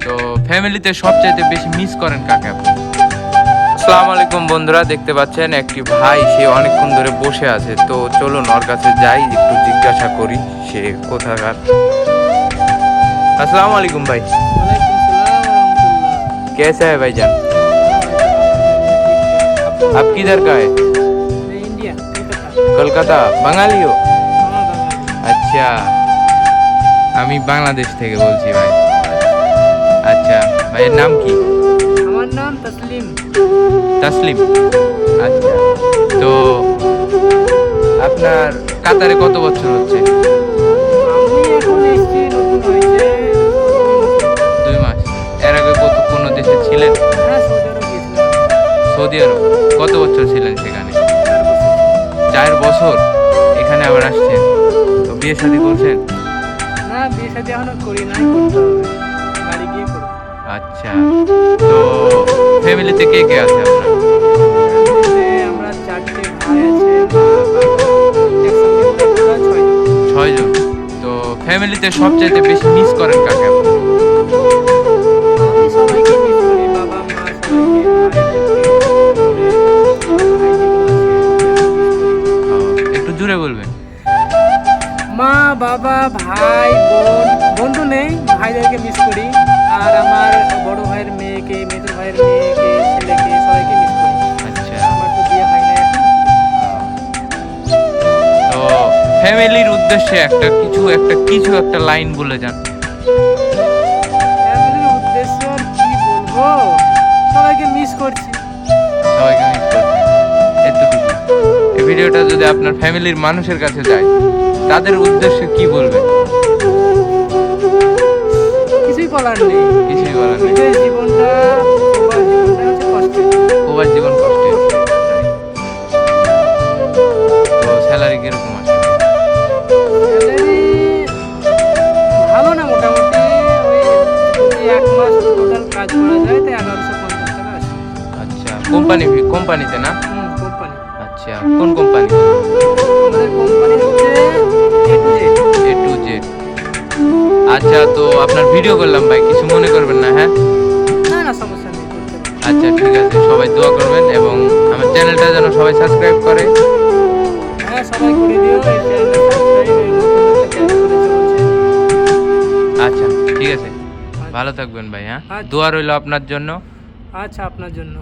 তো ফ্যামিলিতে সবচাইতে বেশি মিস করেন কাকে আপনি? আসসালামু আলাইকুম বন্ধুরা, দেখতে পাচ্ছেন একটি ভাই সে অনেকক্ষণ ধরে বসে আছে। তো চলুন ওর কাছে যাই, একটু জিজ্ঞাসা করি সে কোথাকার। अस्सलाम वालेकुम भाई। वालेकुम सलाम रहमतुल्लाह। कैसा है भाईजान? आप किधर का है? मैं इंडिया कलकत्ता। কলকাতা। বাঙালি हो? हाँ बांग्लादेश। আচ্ছা, আমি বাংলাদেশ থেকে বলছি ভাই। আচ্ছা, ভাইয়ের নাম কি? আমার নাম तस्लीम। তাসলিম। আচ্ছা, তো আপনার কাতারে কত বছর হচ্ছে? আমি এখন এসেছি, নতুন হয়েছে 2 মাস। এর আগে কোনো দেশে ছিলেন? হ্যাঁ, সৌদি আরব গেছিলাম। সৌদি আরব। কত বছর ছিলেন সেখানে? 4 বছর। 4 বছর। এখানে আবার আসছেন, তো বিয়ে শাদী করছেন? না, বিয়ে শাদী এখনো করি নাই, করতে হবে, বাড়ি গিয়ে করব। আচ্ছা, তো ফ্যামিলিতে কে কে আছে আপনার? ফ্যামিলিতে আমরা 4টে ভাই আছে, মা বাবা, একসঙ্গে আমরা 6 জন। 6 জন। তো ফ্যামিলিতে সবচাইতে বেশি মিস করেন কাকে আপনি? আমি সবাইকে মিস করি, বাবা মা সবাইকে, একটু জোরে বলবেন। মা বাবা ভাই বোন, বোন তো নেই, ভাইদেরকে মিস করি। আর আমার বড় ভাইয়ের মেয়েকে, মেজর ভাইয়ের মেয়েকে, ছেলেকে, সবাইকে মিস করি। আচ্ছা, আমার তো বিয়ে হয় না এখন। তো ফ্যামিলির উদ্দেশ্যে একটা লাইন বলে যান। ফ্যামিলির উদ্দেশ্য আর কি বলবো, সবাইকে মিস করছি। সবাইকে মিস করছেন, এতটুকু। এই ভিডিওটা যদি আপনার ফ্যামিলির মানুষের কাছে যায়, তাদের উদ্দেশ্যে কি বলবেন? কিছুই বলার নেই। কিছুই বলার নেই। বিদেশ জীবনটা, প্রবাস জীবনটা হচ্ছে কষ্টের। প্রবাস জীবন কষ্টের। তো স্যালারি কিরকম আছে? স্যালারি ভালো না, মোটামুটি ওই যদি 1 মাস টোটাল কাজ করা যায় তাই 1150 টাকা আসে। আচ্ছা, কোম্পানিতে না? কোম্পানি। আচ্ছা, কোন কোম্পানি? আমাদের কোম্পানি হচ্ছে A to Z। A to Z। আচ্ছা, তো আপনার ভিডিও করলাম ভাই, কিছু মনে করবেন না, হ্যাঁ? না না, সমস্যা নেই, করতে পারবো। আচ্ছা, ঠিক আছে, সবাই দোয়া করবেন এবং আমার চ্যানেলটা যেন সবাই সাবস্ক্রাইব করে। হ্যাঁ, সবাই করে দিও, এই চ্যানেলটা সাবস্ক্রাইব, এই নতুন একটা চ্যানেল খুলেছে বলছে। আচ্ছা, ঠিক আছে, ভালো থাকবেন ভাই, হ্যাঁ? আচ্ছা। দোয়া রইল আপনার জন্য। আচ্ছা, আপনার জন্য।